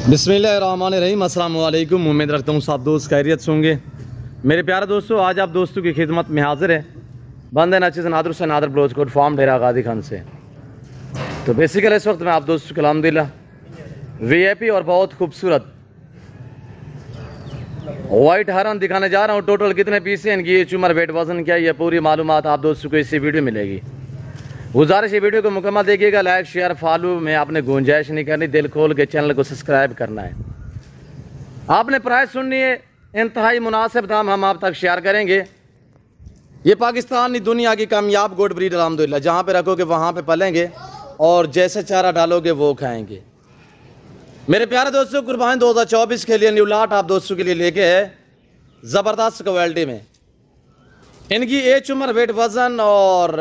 बिस्मिल्लाहिर्रहमानिर्रहीम। अस्सलाम वालेकुम। उम्मीद रखता हूँ सब दोस्त खैरियत से होंगे। मेरे प्यारे दोस्तों, आज आप दोस्तों की खिदमत में हाजिर है बंदे नचीज़ नादर से नादर ब्लोज कोट फार्म डेरा गादी खान से। तो बेसिकली इस वक्त मैं आप दोस्तों को अल्हम्दुलिल्लाह वीआईपी और बहुत खूबसूरत वाइट हरन दिखाने जा रहा हूँ। टोटल कितने पीस हैं, इनकी एज, उम्र, वेट, वजन क्या है, ये पूरी मालूमात आप दोस्तों को इसी वीडियो में मिलेगी। गुजारिश ये वीडियो को मुकम्मल देखिएगा, लाइक शेयर फॉलो में आपने गुंजाइश नहीं करनी, दिल खोल के चैनल को सब्सक्राइब करना है। आपने प्राइस सुननी है, इंतहाई मुनासिब दाम हम आप तक शेयर करेंगे। ये पाकिस्तान नहीं दुनिया की कामयाब गोट ब्रीड अल्हम्दुलिल्लाह, जहाँ पे रखोगे वहाँ पे पलेंगे और जैसे चारा डालोगे वो खाएंगे। मेरे प्यारे दोस्तों, कुर्बानी 2024 के लिए न्यू लाट आप दोस्तों के लिए लेके है ज़बरदस्त क्वालिटी में। इनकी एज, उम्र, वेट, वज़न और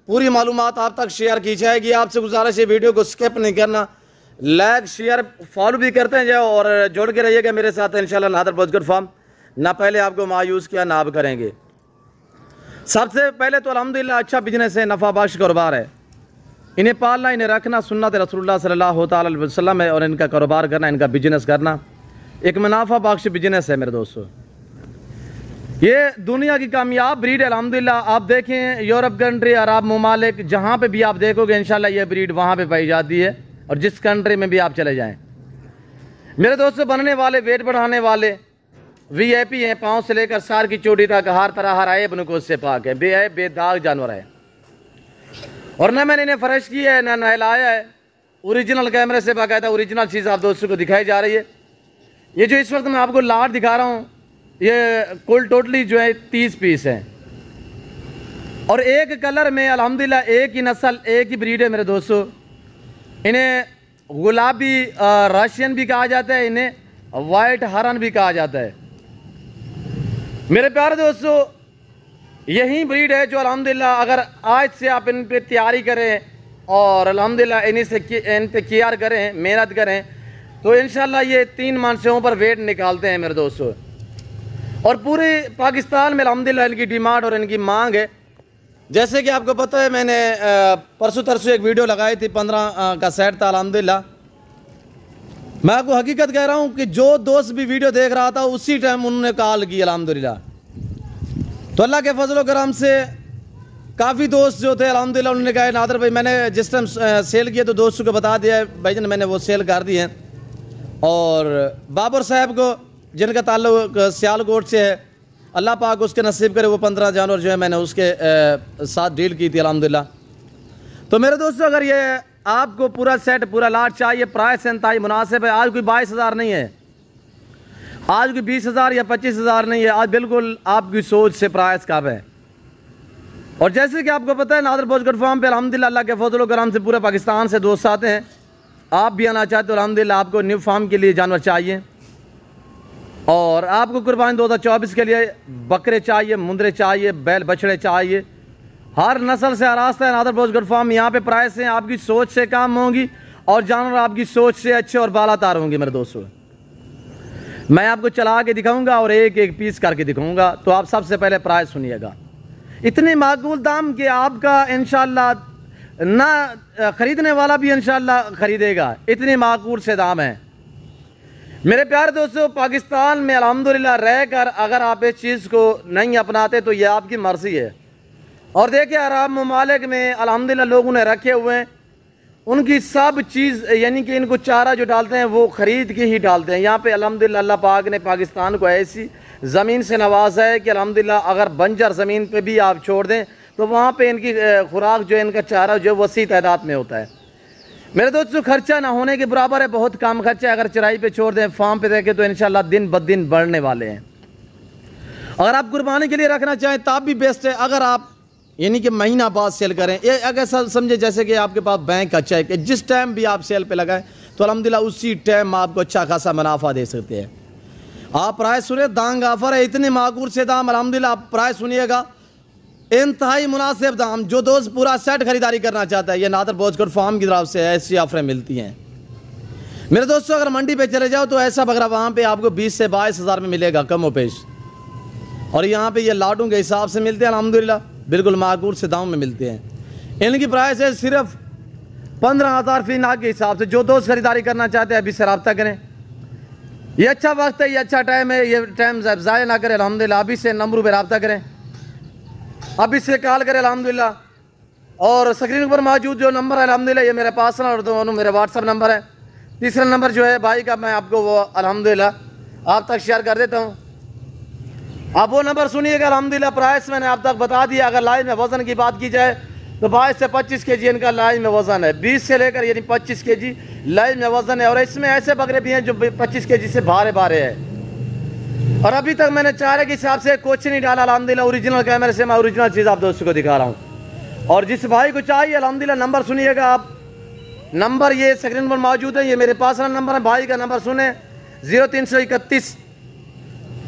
पूरी मालूमात आप तक शेयर की जाएगी। आपसे गुजारिश है वीडियो को स्किप नहीं करना, लाइक शेयर फॉलो भी करते हैं जाओ और जोड़ के रहिएगा मेरे साथ इंशाल्लाह नादर बोजगर फार्म। ना पहले आपको मायूस किया ना अब करेंगे। सबसे पहले तो अल्हम्दुलिल्लाह अच्छा बिजनेस है, नफ़ा बख्श कारोबार है। इन्हें पालना, इन्हें रखना सुन्नत रसूलुल्लाह सल्लल्लाहु अलैहि वसल्लम है और इनका कारोबार करना, इनका बिजनेस करना एक मुनाफा बख्श बिजनेस है मेरे दोस्तों। ये दुनिया की कामयाब ब्रीड है अल्हम्दुलिल्लाह। आप देखें यूरोप कंट्री, अरब ममालिक, जहाँ पे भी आप देखोगे इंशाल्लाह ये ब्रीड वहाँ पे पाई जाती है और जिस कंट्री में भी आप चले जाएं। मेरे दोस्तों, बनने वाले, वेट बढ़ाने वाले वीआईपी हैं। पाँव से लेकर सार की चोटी तक हर तरह हर आए बनुकोस से पाक है, बेआब बेदाग जानवर है। और ना मैंने इन्हें फ्रेश किया है ना नहलाया है, ओरिजिनल कैमरे से बाकायदा ओरिजिनल चीज़ आप दोस्तों को दिखाई जा रही है। ये जो इस वक्त मैं आपको लाट दिखा रहा हूँ, ये कुल टोटली जो है 30 पीस हैं और एक कलर में अल्हम्दुलिल्लाह एक ही नस्ल, एक ही ब्रीड है मेरे दोस्तों। इन्हें गुलाबी रशियन भी कहा जाता है, इन्हें वाइट हरन भी कहा जाता है। मेरे प्यारे दोस्तों, यही ब्रीड है जो अल्हम्दुलिल्लाह अगर आज से आप इन पे तैयारी करें और अल्हम्दुलिल्लाह इन पे केयर करें, मेहनत करें तो इंशाल्लाह ये 3 मानसों पर वेट निकालते हैं मेरे दोस्तों। और पूरे पाकिस्तान में अल्हम्दुलिल्लाह इनकी डिमांड और इनकी मांग है। जैसे कि आपको पता है, मैंने परसों तरसों एक वीडियो लगाई थी, 15 का सेट था अल्हम्दुलिल्लाह। मैं आपको हकीकत कह रहा हूँ कि जो दोस्त भी वीडियो देख रहा था उसी टाइम उन्होंने कॉल की अल्हम्दुलिल्लाह। तो अल्लाह के फजल करम से काफ़ी दोस्त जो थे अल्हम्दुलिल्लाह उन्होंने कहा नादर भाई, मैंने जिस टाइम सेल किया तो दोस्तों को बता दिया भाईजान मैंने वो सेल कर दी है। और बाबर साहब को जिनका ताल्लुक सियालकोट से है, अल्लाह पाक उसके नसीब करे, वो 15 जानवर जो है मैंने उसके साथ डील की थी अल्हम्दुलिल्लाह। तो मेरे दोस्तों, अगर ये आपको पूरा सेट पूरा लाट चाहिए, प्राइस इंतहाई मुनासिब है। आज कोई 22,000 नहीं है, आज कोई 20,000 या 25,000 नहीं है, आज बिल्कुल आपकी सोच से प्राइस कब है। और जैसे कि आपको पता है नादर बोजगर फार्म पे अल्हम्दुलिल्लाह अल्लाह के फजल करम से पूरे पाकिस्तान से दोस्त आते हैं। आप भी आना चाहते हो अल्हम्दुलिल्लाह, आपको न्यू फार्म के लिए जानवर चाहिए और आपको कुर्बानी 2024 के लिए बकरे चाहिए, मुंदरे चाहिए, बैल बछड़े चाहिए, हर नस्ल से आरास्ता है नादर बोजगर फार्म। यहाँ पे प्राइस हैं आपकी सोच से काम होंगी और जानवर आपकी सोच से अच्छे और बालातार होंगे मेरे दोस्तों। मैं आपको चला के दिखाऊंगा और एक एक पीस करके दिखाऊंगा। तो आप सबसे पहले प्राइस सुनिएगा, इतने माकूल दाम के आपका इंशाल्लाह ना खरीदने वाला भी इंशाल्लाह खरीदेगा, इतने माकूल से दाम है मेरे प्यारे दोस्तों। पाकिस्तान में अल्हम्दुलिल्लाह रहकर अगर आप इस चीज़ को नहीं अपनाते तो यह आपकी मर्जी है। और देखिए अरब ममालिक में अल्हम्दुलिल्लाह लोगों ने रखे हुए हैं, उनकी सब चीज़ यानी कि इनको चारा जो डालते हैं वो ख़रीद के ही डालते हैं। यहाँ पे अल्हम्दुलिल्लाह अल्लाह पाक ने पाकिस्तान को ऐसी ज़मीन से नवाजा है कि अल्हम्दुलिल्लाह अगर बंजर ज़मीन पे भी आप छोड़ दें तो वहाँ पे इनकी खुराक जो है, इनका चारा जो वसी तादाद में होता है मेरे दोस्तों। खर्चा ना होने के बराबर है, बहुत कम खर्चा है। अगर चराई पे छोड़ दें, फार्म पे देखें तो इंशाल्लाह दिन ब दिन बढ़ने वाले हैं। अगर आप कुर्बानी के लिए रखना चाहें तब भी बेस्ट है। अगर आप यानी कि महीना बाद सेल करें, ये अगर समझे जैसे कि आपके पास बैंक का चेक है, जिस टाइम भी आप सेल पे लगाएं तो अल्हम्दुलिल्लाह उसी टाइम आपको अच्छा खासा मुनाफा दे सकते हैं। आप प्राइस सुनिए, दांग ऑफर है, इतने माकूल से दाम अल्हम्दुलिल्लाह। आप प्राइस सुनिएगा, इंतहाई मुनासिब दाम। जो दोस्त पूरा सेट खरीदारी करना चाहता है, ये नादर बोजगर फार्म की तरफ से ऐसी ऑफरें मिलती हैं मेरे दोस्तों। अगर मंडी पे चले जाओ तो ऐसा बकरा वहाँ पे आपको 20 से 22,000 में मिलेगा कम पेश, और यहाँ पे ये लाटों के हिसाब से मिलते हैं अल्हम्दुलिल्लाह, बिल्कुल माकूल से दाम में मिलते हैं। इनकी प्राइस है सिर्फ 15,000 फी नाग के हिसाब से। जो दोस्त खरीदारी करना चाहते हैं अभी से रब्ता करें। ये अच्छा वक्त है, ये अच्छा टाइम है, ये टाइम ज़ाया ना करें अल्हम्दुलिल्लाह। अभी से नंबरों पर रब्ता करें, अभी से कॉल करें अल्हम्दुलिल्लाह। और स्क्रीन पर मौजूद जो नंबर है अल्हम्दुलिल्लाह ये मेरा पर्सनल और दोनों मेरा व्हाट्सअप नंबर है। तीसरा नंबर जो है भाई का मैं आपको वो अल्हम्दुलिल्लाह आप तक शेयर कर देता हूँ। आप वो नंबर सुनिएगा अल्हम्दुलिल्लाह। प्राइस मैंने आप तक बता दिया। अगर लाइव में वज़न की बात की जाए तो 22 से 25 kg इनका लाइव में वज़न है। 20 से लेकर यानी 25 kg लाइव में वज़न है। और इसमें ऐसे बकरे भी हैं जो 25 kg से भारे भारे है। और अभी तक मैंने चारे के हिसाब से कुछ नहीं डाला अल्हम्दुलिल्लाह। ओरिजिनल कैमरे से मैं ओरिजिनल चीज़ आप दोस्तों को दिखा रहा हूँ। और जिस भाई को चाहिए अल्हम्दुलिल्लाह नंबर सुनिएगा आप, नंबर ये स्क्रीन पर मौजूद है, ये मेरे पास नंबर है। भाई का नंबर सुने 0331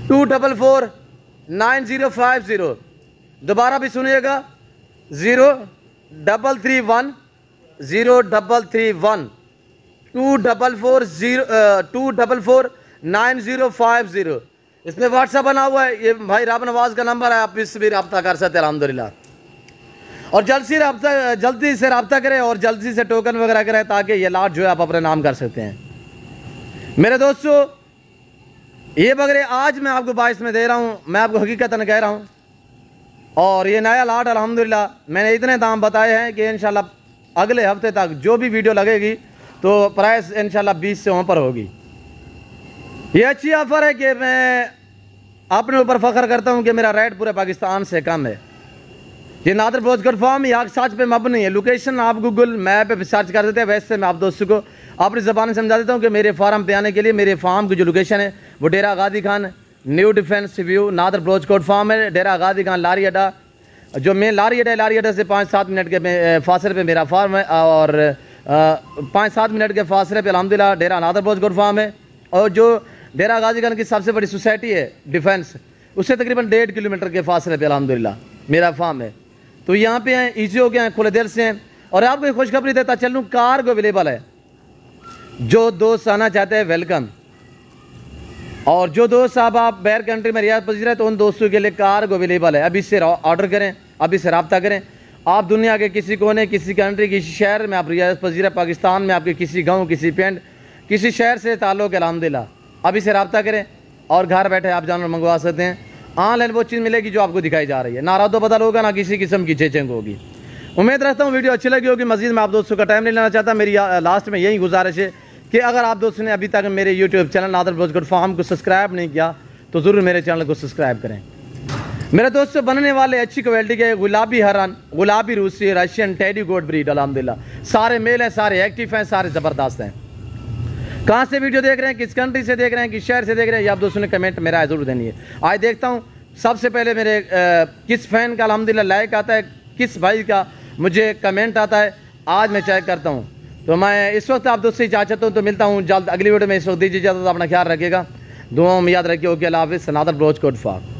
244 9050। दोबारा भी सुनिएगा 0331 0331 244 9050। इसमें व्हाट्सएप बना हुआ है। ये भाई राब नवाज का नंबर है, आप इससे भी रब्ता कर सकते हैं अल्हम्दुलिल्लाह। और जल्दी से रब्ता करें और जल्दी से टोकन वगैरह करें ताकि ये लाट जो है आप अपने नाम कर सकते हैं। मेरे दोस्तों ये बकरे आज मैं आपको 22 में दे रहा हूँ, मैं आपको हकीकतन कह रहा हूँ। और ये नया लाट अल्हम्दुलिल्लाह मैंने इतने दाम बताए हैं कि इंशाल्लाह अगले हफ्ते तक जो भी वीडियो लगेगी तो प्राइस इंशाल्लाह 20 से ऊपर होगी। ये अच्छी ऑफ़र है कि मैं अपने ऊपर फ़ख्र करता हूँ कि मेरा रेट पूरे पाकिस्तान से कम है। ये नादर बलोच फार्म यहाँ सच पे मबनी है। लोकेशन आप गूगल मैप पे सर्च कर देते हैं। वैसे मैं आप दोस्तों को अपनी ज़बान में समझा देता हूँ कि मेरे फार्म पे आने के लिए मेरे फार्म की जो लोकेशन है वो डेरा गादी Khan new defence view Nadir Baloch farm है। डेरा गादी खान लारी अड्डा जो मेन लारी अड्डा है, लारी अड्डा से 5-7 मिनट के फासले पे मेरा फार्म है। और 5-7 मिनट के फासले पे अल्हम्दुलिल्लाह डेरा नादर बलोच फार्म है। और जो डेरा गाजी खान की सबसे बड़ी सोसाइटी है डिफेंस, उससे तकरीबन 1.5 किलोमीटर के फासले पे अल्हम्दुलिल्लाह मेरा फार्म है। तो यहाँ पे हैं, ईजी हो गए हैं, खुले दिल से हैं। और आपको एक खुशखबरी देता चलूँ, कार को अवेलेबल है। जो दोस्त आना चाहते हैं वेलकम। और जो दोस्त साहब आप बैर कंट्री में रियायत पजीर है तो उन दोस्तों के लिए कार को अवेलेबल है। अभी से ऑर्डर करें, अभी से रब्ता करें। आप दुनिया के किसी कोने, किसी कंट्री, किसी शहर में आप रियायत पजीर है, पाकिस्तान में आपके किसी गाँव, किसी पिंड, किसी शहर से ताल्लुक़ है अल्हम्दुलिल्लाह, अभी से रब्ता करें और घर बैठे आप जानवर मंगवा सकते हैं। ऑनलाइन वो चीज़ मिलेगी जो आपको दिखाई जा रही है। ना रादो बदल होगा, ना किसी किस्म की चेंज होगी। उम्मीद रखता हूँ वीडियो अच्छी लगी होगी। मजीद मैं आप दोस्तों का टाइम नहीं लेना चाहता। मेरी लास्ट में यही गुजारिश है कि अगर आप दोस्तों ने अभी तक मेरे YouTube channel Nadir Baloch farm को सब्सक्राइब नहीं किया तो ज़रूर मेरे चैनल को सब्सक्राइब करें। मेरे दोस्तों बनने वाले अच्छी क्वालिटी के गुलाबी हरन, गुलाबी रूसी, रशियन टेडी गोट ब्रीड अल्हम्दुलिल्लाह सारे मेल हैं, सारे एक्टिव हैं, सारे ज़बरदस्त हैं। कहाँ से वीडियो देख रहे हैं, किस कंट्री से देख रहे हैं, किस शहर से देख रहे हैं, ये आप दोस्तों ने कमेंट मेरा ज़रूर देनी है। आज देखता हूँ सबसे पहले मेरे किस फैन का अल्हम्दुलिल्लाह लाइक आता है, किस भाई का मुझे कमेंट आता है, आज मैं चेक करता हूँ। तो मैं इस वक्त आप दोस्तों से इजाज़त हूँ, तो मिलता हूँ जल्द अगली वीडियो में। इस वक्त दीजिए इजाज़त, अपना ख्याल रखिएगा, दुआओं में याद रखिए। ओके, अल्लाह हाफ़िज़। नादर बलोच फार्म।